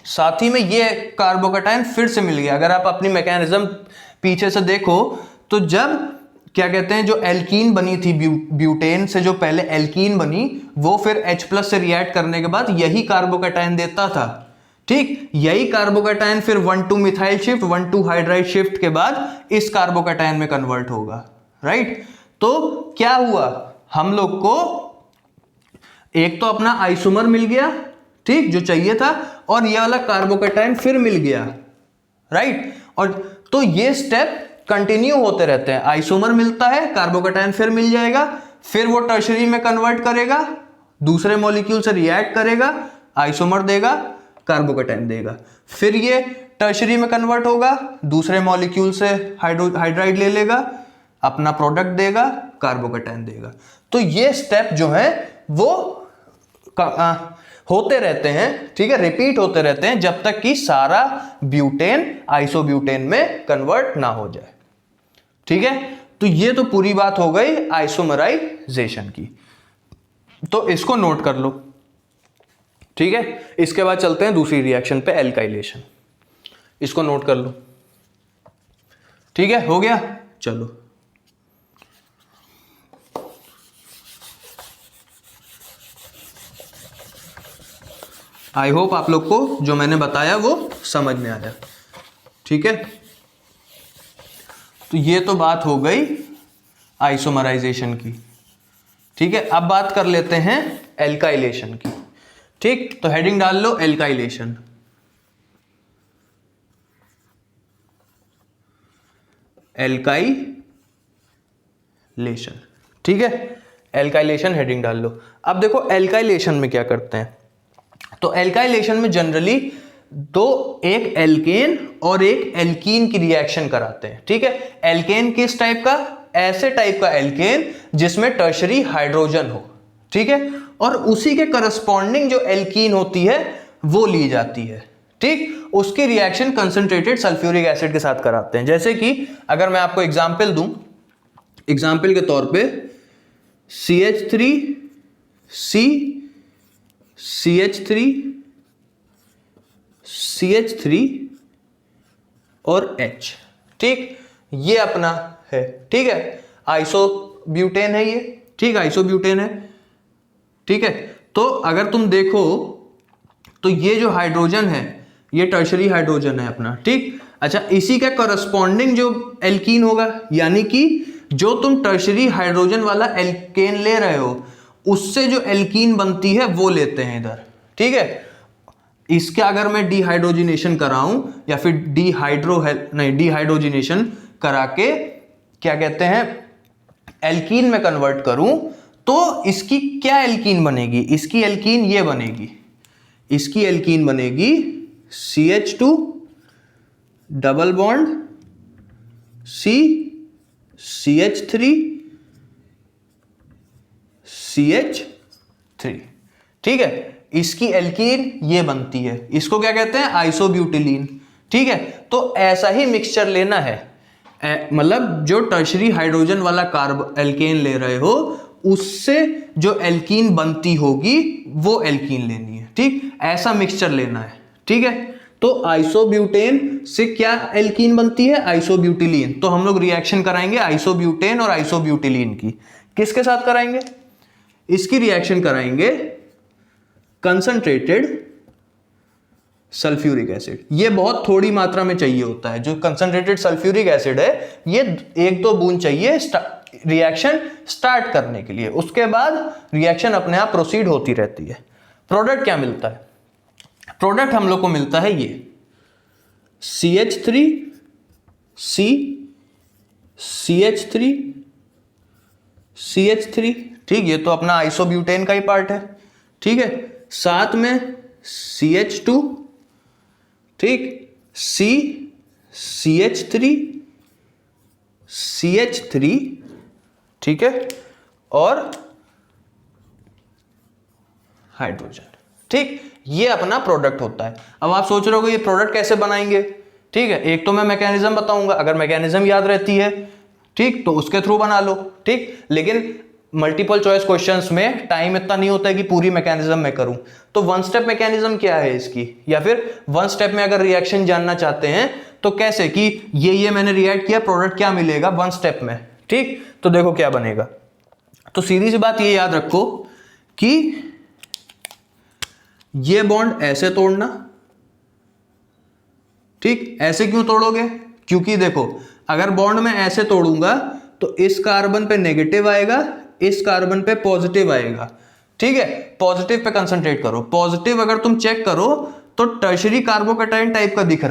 साथ ही में ये कार्बोकैटायन फिर से मिल गया। अगर आप अपनी मैकेनिज्म पीछे से देखो तो जब क्या कहते हैं, जो एल्कीन बनी थी ब्यूटेन से, जो पहले एल्कीन बनी, वो फिर H+ से रिएक्ट करने के बाद यही कार्बोकैटायन देता था। ठीक, यही कार्बोकैटायन फिर 1,2 मिथाइल शिफ्ट 1,2 हाइड्राइड शिफ्ट के बाद इस कार्बोकैटायन में कन्वर्ट होगा। राइट, तो क्या हुआ, हम लोग को एक तो अपना आइसोमर मिल गया, ठीक, जो चाहिए था, और ये वाला कार्बोकैटायन फिर मिल गया। राइट, और तो ये स्टेप कंटिन्यू होते रहते हैं। आइसोमर मिलता है, कार्बोकैटायन फिर मिल जाएगा, फिर वो टर्शरी में कन्वर्ट करेगा, दूसरे मॉलिक्यूल से रिएक्ट करेगा, आइसोमर देगा, कार्बोकैटायन देगा, फिर ये टर्शरी में कन्वर्ट होगा, दूसरे मॉलिक्यूल से हाइड्राइड ले लेगा, अपना प्रोडक्ट देगा, कार्बोकैटायन देगा। तो ये स्टेप जो है वो होते रहते हैं। ठीक है, रिपीट होते रहते हैं जब तक कि सारा ब्यूटेन आइसोब्यूटेन में कन्वर्ट ना हो जाए। ठीक है, तो ये तो पूरी बात हो गई आइसोमराइजेशन की, तो इसको नोट कर लो। ठीक है, इसके बाद चलते हैं दूसरी रिएक्शन पे, एल्काइलेशन। इसको नोट कर लो। ठीक है, हो गया, चलो। आई होप आप लोग को जो मैंने बताया वो समझ में आया। ठीक है, तो ये तो बात हो गई आइसोमराइजेशन की। ठीक है, अब बात कर लेते हैं एल्काइलेशन की। ठीक, तो हेडिंग डाल लो एल्काइलेशन। एल्काइलेशन, ठीक है, एल्काइलेशन हेडिंग डाल लो। अब देखो एल्काइलेशन में क्या करते हैं, तो एल्काइलेशन में जनरली एक एल्केन और एक एल्कीन की रिएक्शन कराते हैं। ठीक है, एल्केन किस टाइप का, ऐसे टाइप का एल्केन जिसमें टर्शरी हाइड्रोजन हो। ठीक है, और उसी के करस्पॉन्डिंग जो एल्कीन होती है वो ली जाती है। ठीक, उसकी रिएक्शन कंसंट्रेटेड सल्फ्यूरिक एसिड के साथ कराते हैं। जैसे कि अगर मैं आपको एग्जांपल दूं, एग्जांपल के तौर पे CH3 C CH3 CH3 और H। ठीक, ये अपना है। ठीक है, आइसोब्यूटेन है ये। ठीक, आइसोब्यूटेन है। ठीक है, तो अगर तुम देखो तो ये जो हाइड्रोजन है ये टर्शरी हाइड्रोजन है अपना। ठीक, अच्छा, इसी का करस्पॉन्डिंग जो एल्कीन होगा, यानी कि जो तुम टर्शरी हाइड्रोजन वाला एल्केन ले रहे हो उससे जो एल्कीन बनती है वो लेते हैं इधर। ठीक है, इसके अगर मैं डिहाइड्रोजिनेशन कराऊं या फिर डिहाइड्रोजिनेशन करा के क्या कहते हैं एल्कीन में कन्वर्ट करूं, तो इसकी क्या एल्कीन बनेगी, इसकी एल्कीन ये बनेगी, इसकी एल्कीन बनेगी CH2 double bond C CH3 CH3। ठीक है, इसकी एल्कीन ये बनती है, इसको क्या कहते हैं आइसोब्यूटिलीन। ठीक है, तो ऐसा ही मिक्सचर लेना है, मतलब जो टर्शरी हाइड्रोजन वाला कार्ब एल्केन ले रहे हो उससे जो एल्कीन बनती होगी वो एल्कीन लेनी है। ठीक, ऐसा मिक्सचर लेना है। ठीक है, तो आइसोब्यूटेन से क्या एल्कीन बनती है, आइसोब्यूटिलीन। तो हम लोग रिएक्शन कराएंगे आइसोब्यूटेन और आइसोब्यूटिलीन की। किसके साथ कराएंगे, इसकी रिएक्शन कराएंगे कंसंट्रेटेड सल्फ्यूरिक एसिड। ये बहुत थोड़ी मात्रा में चाहिए होता है, जो कंसंट्रेटेड सल्फ्यूरिक एसिड है ये 1-2 बूंद चाहिए रिएक्शन स्टार्ट करने के लिए, उसके बाद रिएक्शन अपने आप प्रोसीड होती रहती है। प्रोडक्ट क्या मिलता है, प्रोडक्ट हम लोग को मिलता है ये CH3 CH3 CH3, ठीक, ये तो अपना आइसोब्यूटेन का ही पार्ट है, ठीक है। साथ में CH2, ठीक, CH3, ठीक है, और हाइड्रोजन, ठीक, ये अपना प्रोडक्ट होता है। अब आप सोच रहे हो ये प्रोडक्ट कैसे बनाएंगे, ठीक है। एक तो मैं मैकेनिज्म बताऊंगा, अगर मैकेनिज्म याद रहती है, ठीक, तो उसके थ्रू बना लो, ठीक। लेकिन मल्टीपल चॉइस क्वेश्चंस में टाइम इतना नहीं होता है कि पूरी मैकेनिज्म मैं करूं, तो वन स्टेप मैकेनिज्म क्या है इसकी, या फिर वन स्टेप में अगर रिएक्शन जानना चाहते हैं तो कैसे, कि ये मैंने रिएक्ट किया, प्रोडक्ट क्या मिलेगा वन स्टेप में, ठीक। तो देखो क्या बनेगा। तो सीधी सी बात ये याद रखो कि ये बॉन्ड ऐसे तोड़ना, ठीक। ऐसे क्यों तोड़ोगे, क्योंकि देखो अगर बॉन्ड में ऐसे तोड़ूंगा तो इस कार्बन पे नेगेटिव आएगा, इस कार्बन पे पॉजिटिव आएगा, ठीक है। पॉजिटिव पे कंसंट्रेट करो। पॉजिटिव अगर तुम चेक करो तो टर्शरी कार्बोकैटायन टाइप का दिख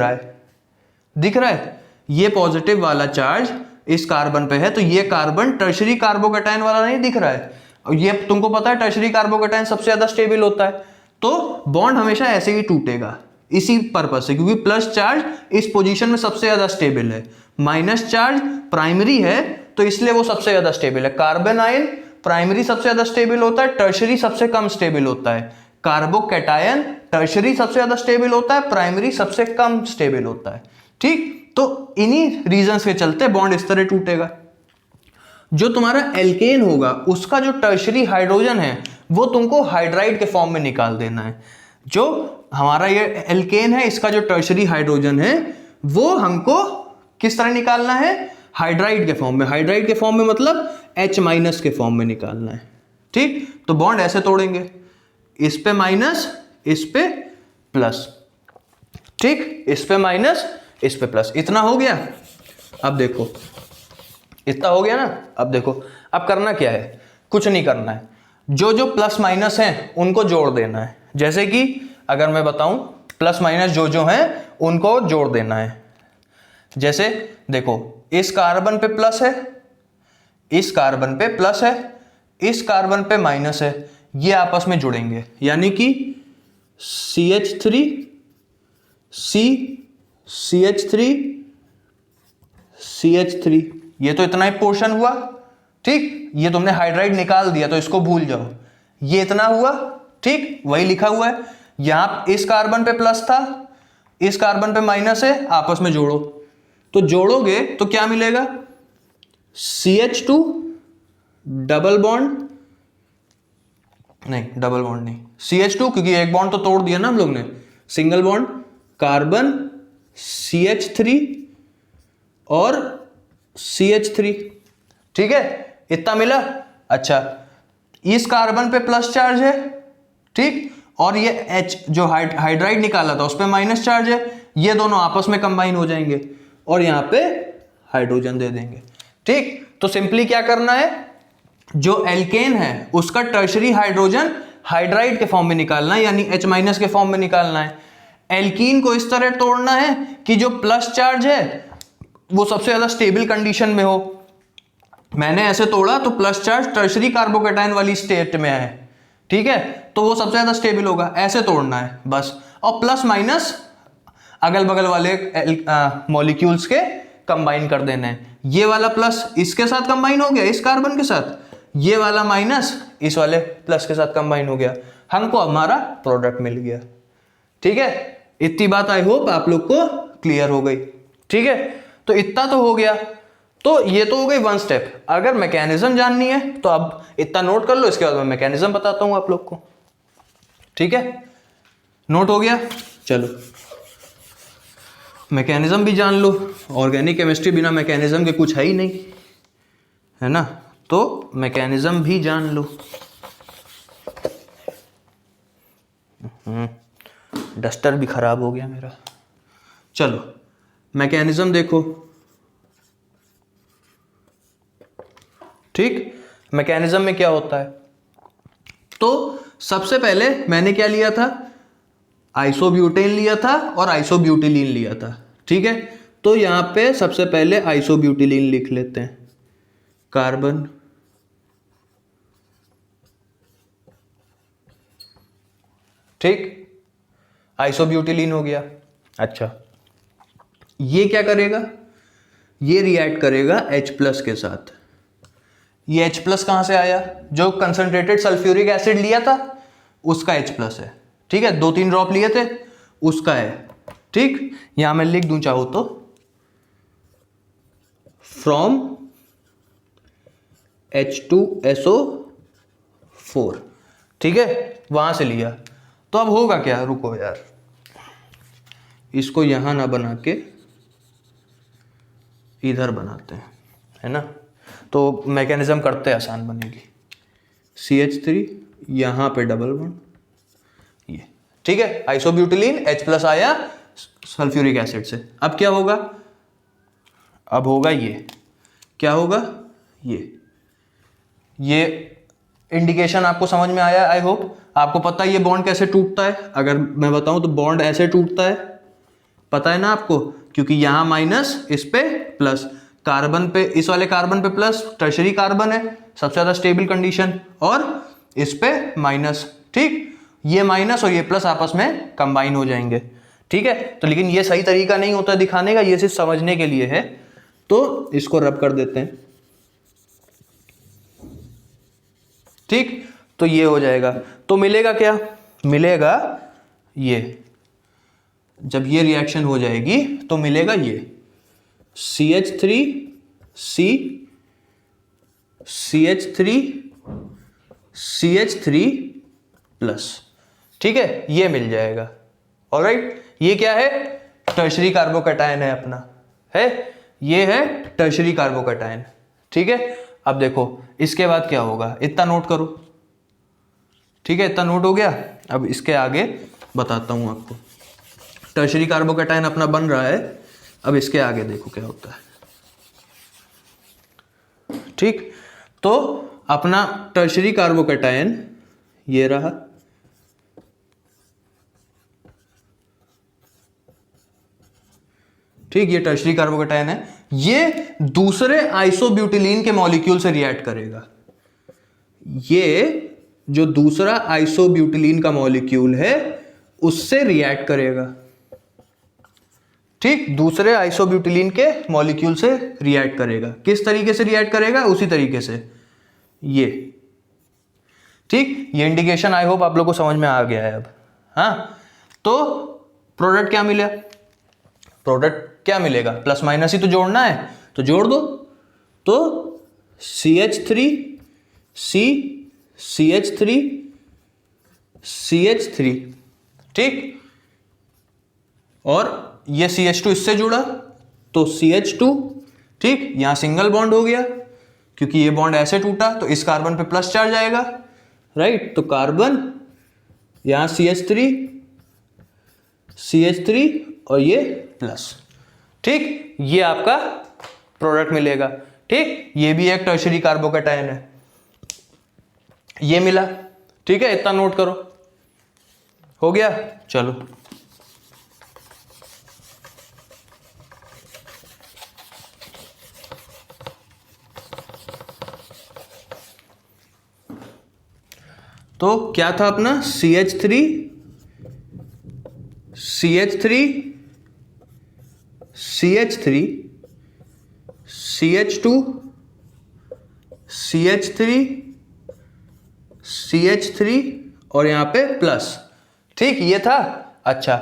रहा है, ये पॉजिटिव वाला चार्ज इस कार्बन पे है, तो ये कार्बन टर्शरी कार्बोकैटायन वाला नहीं दिख रहा है। और ये तुमको पता है टर्शरी कार्बोकैटायन सबसे ज्यादा स्टेबल होता है, तो बॉन्ड हमेशा ऐसे ही टूटेगा इसी पर्पज से, क्योंकि प्लस चार्ज इस पोजीशन में सबसे ज्यादा स्टेबल है, माइनस चार्ज प्राइमरी है तो इसलिए वो सबसे ज्यादा स्टेबल है। कार्बन आयन प्राइमरी सबसे ज्यादा स्टेबल होता है, टर्शरी सबसे कम स्टेबल होता है। कार्बोकैटायन टर्शरी सबसे ज्यादा स्टेबल होता है, प्राइमरी सबसे कम स्टेबल होता है, ठीक। तो इन्हीं रीजंस के चलते बॉन्ड इस तरह टूटेगा। जो तुम्हारा एल्केन होगा उसका जो टर्शरी हाइड्रोजन है वो तुमको हाइड्राइड के फॉर्म में निकाल देना है। जो हमारा ये एल्केन है इसका जो टर्शरी हाइड्रोजन है वो हमको किस तरह निकालना है, हाइड्राइड के फॉर्म में। हाइड्राइड के फॉर्म में मतलब H- के फॉर्म में निकालना है, ठीक। तो बॉन्ड ऐसे तोड़ेंगे, इस पे माइनस, इस पे प्लस, ठीक, इस पे माइनस, इस पे प्लस। इतना हो गया। अब देखो इतना हो गया ना। अब देखो अब करना क्या है, कुछ नहीं करना है, जो जो प्लस माइनस हैं उनको जोड़ देना है। जैसे कि अगर मैं बताऊं प्लस माइनस जो हैं उनको जोड़ देना है। जैसे देखो इस कार्बन पे प्लस है, इस कार्बन पे प्लस है, इस कार्बन पे माइनस है, ये आपस में जुड़ेंगे, यानी कि CH3 CH3 CH3, ये तो इतना ही पोर्शन हुआ, ठीक। ये तुमने हाइड्राइड निकाल दिया तो इसको भूल जाओ, ये इतना हुआ, ठीक, वही लिखा हुआ है। यहां इस कार्बन पे प्लस था, इस कार्बन पे माइनस है, आपस में जोड़ो, तो जोड़ोगे तो क्या मिलेगा, CH2 डबल बॉन्ड, नहीं डबल बॉन्ड नहीं, CH2 क्योंकि एक बॉन्ड तो तोड़ दिया ना हम लोग ने, सिंगल बॉन्ड, कार्बन CH3 और CH3, ठीक है, इतना मिला। अच्छा इस कार्बन पे प्लस चार्ज है, ठीक, और ये H जो हाइड्राइड निकाला था उस पे माइनस चार्ज है, ये दोनों आपस में कंबाइन हो जाएंगे और यहां पे हाइड्रोजन दे देंगे, ठीक। तो सिंपली क्या करना है, जो एल्केन है उसका टर्शरी हाइड्रोजन हाइड्राइड के फॉर्म में निकालना है, यानी H- के फॉर्म में निकालना है। एल्कीन को इस तरह तोड़ना है कि जो प्लस चार्ज है वो सबसे ज्यादा स्टेबल कंडीशन में हो। मैंने ऐसे तोड़ा तो प्लस चार्ज टर्शरी कार्बोकैटायन वाली स्टेट में है, ठीक है, तो वो सबसे ज्यादा स्टेबल होगा। ऐसे तोड़ना है बस, और प्लस माइनस अगल बगल वाले मॉलिक्यूल्स के कंबाइन कर देने हैं। ये वाला प्लस इसके साथ कंबाइन हो गया, इस कार्बन के साथ, ये वाला माइनस इस वाले प्लस के साथ कंबाइन हो गया, हमको हमारा प्रोडक्ट मिल गया, ठीक है। इतनी बात आई होप आप लोग को क्लियर हो गई, ठीक है। तो इतना तो हो गया, तो ये तो हो गई वन स्टेप। अगर मैकेनिज्म जाननी है तो अब इतना नोट कर लो, इसके बाद मैं मैकेनिज्म बताता हूं आप लोग को, ठीक है। नोट हो गया, चलो मैकेनिज्म भी जान लो। ऑर्गेनिक केमिस्ट्री बिना मैकेनिज्म के कुछ है ही नहीं, है ना, तो मैकेनिज्म भी जान लो। डस्टर भी खराब हो गया मेरा। चलो मैकेनिज्म देखो, ठीक। मैकेनिज्म में क्या होता है, तो सबसे पहले मैंने क्या लिया था, आइसोब्यूटेन लिया था और आइसोब्यूटिलीन लिया था, ठीक है। तो यहाँ पे सबसे पहले आइसोब्यूटिलीन लिख लेते हैं, कार्बन, ठीक, आइसोब्यूटिलीन हो गया। अच्छा, ये क्या करेगा, ये रिएक्ट करेगा H+ के साथ। ये H+ कहां से आया, जो कंसंट्रेटेड सल्फ्यूरिक एसिड लिया था उसका H+ है, ठीक है, 2-3 ड्रॉप लिए थे उसका है, ठीक। यहां मैं लिख दूं चाहो तो, फ्रॉम H2SO4, ठीक है, वहां से लिया। तो अब होगा क्या, रुको यार, इसको यहां ना बना के इधर बनाते हैं, है ना, तो मैकेनिज्म करते आसान बनेगी। CH3 यहां पे डबल बॉन्ड, ये, ठीक है, आइसोब्यूटिलीन H+ आया सल्फ्यूरिक एसिड से। अब क्या होगा, अब होगा ये, क्या होगा, ये इंडिकेशन आपको समझ में आया, आई होप। आपको पता है ये बॉन्ड कैसे टूटता है, अगर मैं बताऊं तो बॉन्ड ऐसे टूटता है, पता है ना आपको, क्योंकि यहां माइनस, इस पे प्लस, कार्बन पे, इस वाले कार्बन पे प्लस, टर्शरी कार्बन है सबसे ज्यादा स्टेबल कंडीशन, और इस पे माइनस, ठीक, ये माइनस और ये प्लस आपस में कंबाइन हो जाएंगे, ठीक है। तो लेकिन ये सही तरीका नहीं होता दिखाने का, ये सिर्फ समझने के लिए है, तो इसको रब कर देते हैं, ठीक। तो ये हो जाएगा, तो मिलेगा क्या, मिलेगा ये, जब ये रिएक्शन हो जाएगी तो मिलेगा ये CH3C, CH3 प्लस, ठीक है, ये मिल जाएगा। ऑलराइट, ये क्या है, टर्शरी कार्बोकैटायन है अपना, है, ये है टर्शरी कार्बोकैटायन, ठीक है। अब देखो इसके बाद क्या होगा, इतना नोट करो, ठीक है, इतना नोट हो गया। अब इसके आगे बताता हूं आपको, टर्शरी कार्बोकैटायन अपना बन रहा है, अब इसके आगे देखो क्या होता है, ठीक। तो अपना टर्शरी कार्बोकैटायन ये रहा, ठीक, ये टर्शरी कार्बोकैटायन है, ये दूसरे आइसोब्यूटिलीन के मॉलिक्यूल से रिएक्ट करेगा, ये जो दूसरा आइसोब्यूटिलीन का मॉलिक्यूल है उससे रिएक्ट करेगा, ठीक, दूसरे आइसोब्यूटिलीन के मॉलिक्यूल से रिएक्ट करेगा। किस तरीके से रिएक्ट करेगा, उसी तरीके से, ये, ठीक। ये इंडिकेशन आई होप आप लोग को समझ में आ गया है अब, हाँ। तो प्रोडक्ट क्या मिला, प्रोडक्ट क्या मिलेगा, प्लस माइनस ही तो जोड़ना है, तो जोड़ दो, तो CH3C, CH3, ठीक, और ये CH2 इससे जुड़ा तो CH2, ठीक, यहां सिंगल बॉन्ड हो गया क्योंकि ये बॉन्ड ऐसे टूटा, तो इस कार्बन पे प्लस चार्ज आएगा, राइट, तो कार्बन, यहां CH3 और ये प्लस, ठीक, ये आपका प्रोडक्ट मिलेगा, ठीक। ये भी एक टर्शरी कार्बोकैटायन है, ये मिला, ठीक है, इतना नोट करो, हो गया। चलो तो क्या था अपना, CH3, CH3, CH3, CH2, CH3, CH3 और यहां पे प्लस, ठीक, ये था। अच्छा,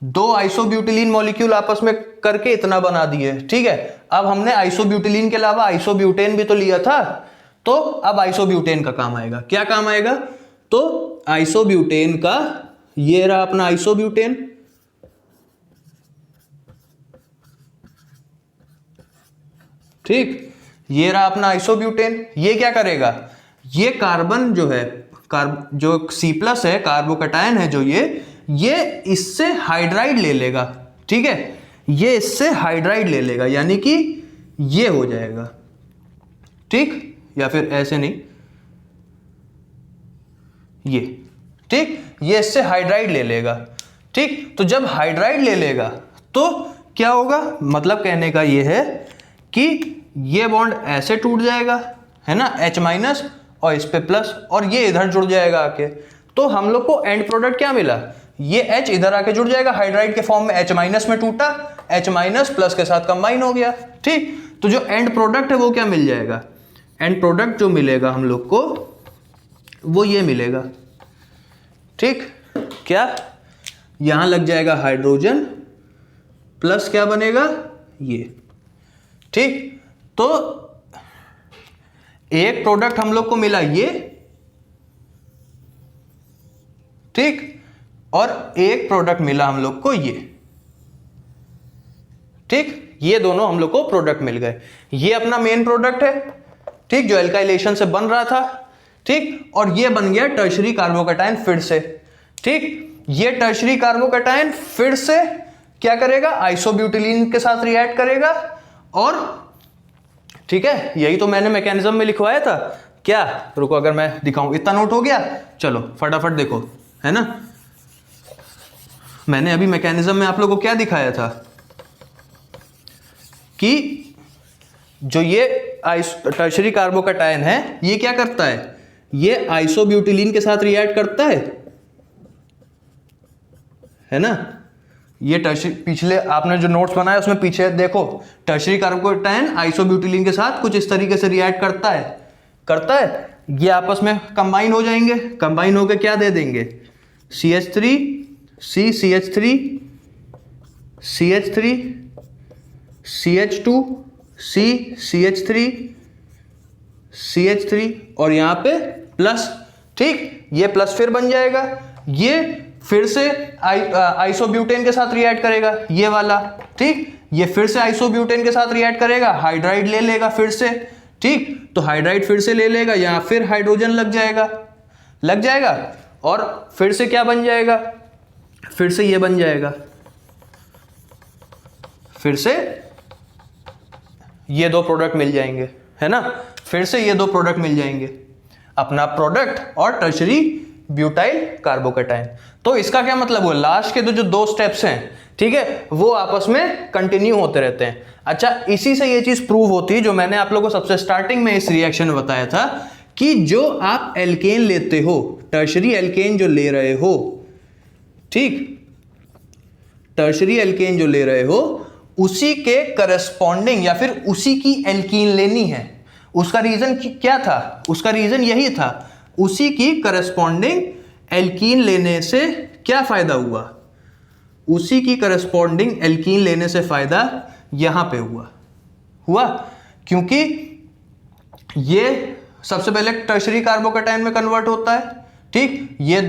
दो आइसोब्यूटिलीन मॉलिक्यूल आपस में करके इतना बना दिए, ठीक है। अब हमने आइसोब्यूटिलीन के अलावा आइसोब्यूटेन भी तो लिया था, तो अब आइसोब्यूटेन का काम आएगा। क्या काम आएगा, तो आइसोब्यूटेन का, ये रहा अपना आइसोब्यूटेन, ठीक, ये रहा अपना आइसोब्यूटेन। ये क्या करेगा, ये कार्बन जो है, जो C+ है, कार्बोकैटायन है जो ये इससे हाइड्राइड ले लेगा, ठीक है, ये इससे हाइड्राइड ले लेगा, यानी कि ये हो जाएगा, ठीक, या फिर ऐसे नहीं, ये, ठीक, ये इससे हाइड्राइड ले लेगा, ठीक। तो जब हाइड्राइड ले लेगा तो क्या होगा, मतलब कहने का ये है कि ये बॉन्ड ऐसे टूट जाएगा, है ना, H माइनस, और इस पे प्लस, और ये इधर जुड़ जाएगा आके। तो हम लोग को एंड प्रोडक्ट क्या मिला, ये H इधर आके जुड़ जाएगा, हाइड्राइड के फॉर्म में H माइनस में टूटा, H माइनस प्लस के साथ कंबाइन हो गया। ठीक, तो जो एंड प्रोडक्ट है वो क्या मिल जाएगा, एंड प्रोडक्ट जो मिलेगा हम लोग को वो ये मिलेगा। ठीक, क्या, यहां लग जाएगा हाइड्रोजन प्लस क्या बनेगा ये। ठीक, तो एक प्रोडक्ट हम लोग को मिला ये, ठीक, और एक प्रोडक्ट मिला हम लोग को ये। ठीक, ये दोनों हम लोग को प्रोडक्ट मिल गए। ये अपना मेन प्रोडक्ट है, ठीक, जो एल्काइलेशन से बन रहा था। ठीक, और ये बन गया टर्शरी कार्बोकैटायन फिर से। ठीक, ये टर्शरी कार्बोकैटायन फिर से क्या करेगा, आइसोब्यूटिलीन के साथ रिएक्ट करेगा, और ठीक है, यही तो मैंने मैकेनिज्म में लिखवाया था। क्या, रुको अगर मैं दिखाऊं, इतना नोट हो गया, चलो फटाफट देखो, है ना, मैंने अभी मैकेनिज्म में आप लोगों को क्या दिखाया था कि जो ये टर्शरी कार्बोकैटायन है ये क्या करता है, ये आइसोब्यूटिलीन के साथ रिएक्ट करता है ना। ये टर्शरी, पिछले आपने जो नोट्स बनाया उसमें पीछे देखो, टर्शरी कार्बोकैटायन आइसोब्यूटिलीन के साथ कुछ इस तरीके से रिएक्ट करता है, ये आपस में कंबाइन हो जाएंगे, कंबाइन होकर क्या दे देंगे, CH3 C CH3 CH3 CH2 C CH3 CH3 और यहां पे प्लस। ठीक, ये प्लस फिर बन जाएगा, ये फिर से आइसोब्यूटेन के साथ रिएक्ट करेगा ये वाला। ठीक, ये फिर से आइसोब्यूटेन के साथ रिएक्ट करेगा, हाइड्राइड ले लेगा फिर से। ठीक, तो हाइड्राइड फिर से ले लेगा, यहां फिर हाइड्रोजन लग जाएगा, और फिर से क्या बन जाएगा, फिर से ये बन जाएगा, फिर से ये दो प्रोडक्ट मिल जाएंगे, है ना, फिर से ये दो प्रोडक्ट मिल जाएंगे, अपना प्रोडक्ट और टर्शरी ब्यूटाइल कार्बोकैटायन। तो इसका क्या मतलब हुआ, लास्ट के जो दो स्टेप्स हैं, ठीक है, वो आपस में कंटिन्यू होते रहते हैं। अच्छा, इसी से ये चीज प्रूव होती है जो मैंने आप लोगों को सबसे स्टार्टिंग में इस रिएक्शन में बताया था कि जो आप एल्केन लेते हो, टर्शरी एल्केन जो ले रहे हो, ठीक, टर्शरी एल्केन जो ले रहे हो उसी के करस्पॉन्डिंग या फिर उसी की एल्कीन लेनी है। उसका रीजन क्या था, उसका रीजन यही था, उसी की करस्पॉन्डिंग एल्कीन लेने से क्या फायदा हुआ, उसी की करस्पॉन्डिंग एल्कीन लेने से फायदा यहां पे हुआ क्योंकि ये सबसे पहले टर्शरी कार्बोकैटायन में कन्वर्ट होता है। ठीक, ये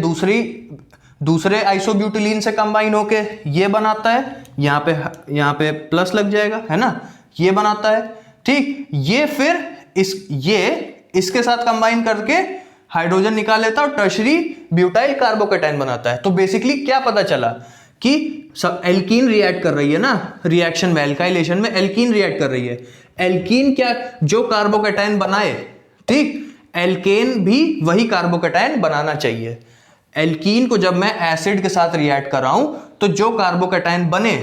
दूसरे आइसोब्यूटिलीन से कंबाइन होके ये बनाता है, यहाँ पे प्लस लग जाएगा, है ना, ये बनाता है। ठीक, ये फिर इसके साथ कंबाइन करके हाइड्रोजन निकाल लेता है और टर्शरी ब्यूटाइल कार्बोकैटायन बनाता है। तो बेसिकली क्या पता चला कि सब एल्कीन रिएक्ट कर रही है ना, रिएक्शन में, एल्काइलेशन में एल्कीन रिएक्ट कर रही है। एल्कीन क्या, जो कार्बोकैटायन बनाए, ठीक, एल्केन भी वही कार्बोकैटायन बनाना चाहिए। एल्कीन को जब मैं एसिड के साथ रिएक्ट कर रहा हूं तो जो कार्बोकैटायन बने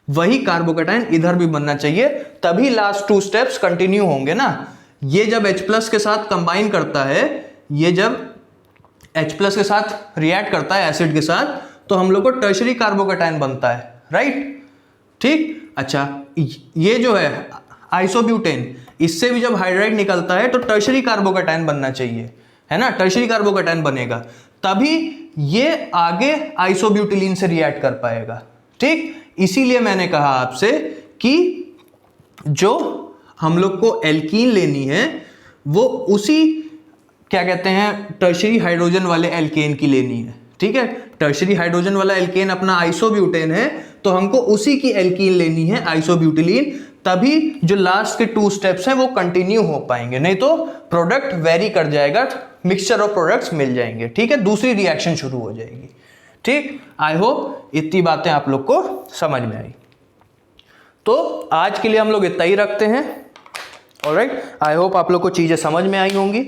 वही कार्बोकैटायन इधर भी बनना चाहिए, तभी लास्ट टू स्टेप्स कंटिन्यू होंगे ना। ये जब H+ के साथ कंबाइन करता है, ये जब H+ के साथ रिएक्ट करता है एसिड के साथ, तो हम लोग को टर्शरी कार्बोकैटायन बनता है, राइट। ठीक, अच्छा, ये जो है आइसोब्यूटेन, इससे भी जब हाइड्राइड निकलता है तो टर्शरी कार्बोकैटायन बनना चाहिए, है ना, टर्शरी कार्बोकैटायन बनेगा, तभी ये आगे आइसोब्यूटिलीन से रिएक्ट कर पाएगा। ठीक, इसीलिए मैंने कहा आपसे कि जो हम लोग को एल्कीन लेनी है वो उसी क्या कहते हैं टर्शरी हाइड्रोजन वाले एल्केन की लेनी है। ठीक है, टर्शरी हाइड्रोजन वाला एल्केन अपना आइसोब्यूटेन है, तो हमको उसी की एल्कीन लेनी है, आइसोब्यूटिलीन, तभी जो लास्ट के टू स्टेप्स हैं वो कंटिन्यू हो पाएंगे, नहीं तो प्रोडक्ट वेरी कर जाएगा, मिक्सचर ऑफ प्रोडक्ट्स मिल जाएंगे। ठीक है, दूसरी रिएक्शन शुरू हो जाएगी। ठीक, आई होप इतनी बातें आप लोग को समझ में आई। तो आज के लिए हम लोग इतना ही रखते हैं। ऑलराइट, आई होप आप लोग को चीजें समझ में आई होंगी।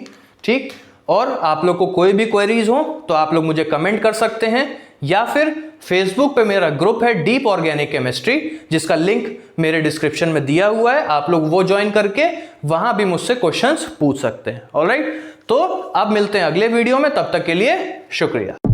ठीक, और आप लोग को कोई भी क्वेरीज हो तो आप लोग मुझे कमेंट कर सकते हैं, या फिर फेसबुक पे मेरा ग्रुप है डीप ऑर्गेनिक केमिस्ट्री, जिसका लिंक मेरे डिस्क्रिप्शन में दिया हुआ है, आप लोग वो ज्वाइन करके वहां भी मुझसे क्वेश्चंस पूछ सकते हैं। ऑलराइट, तो अब मिलते हैं अगले वीडियो में, तब तक के लिए शुक्रिया।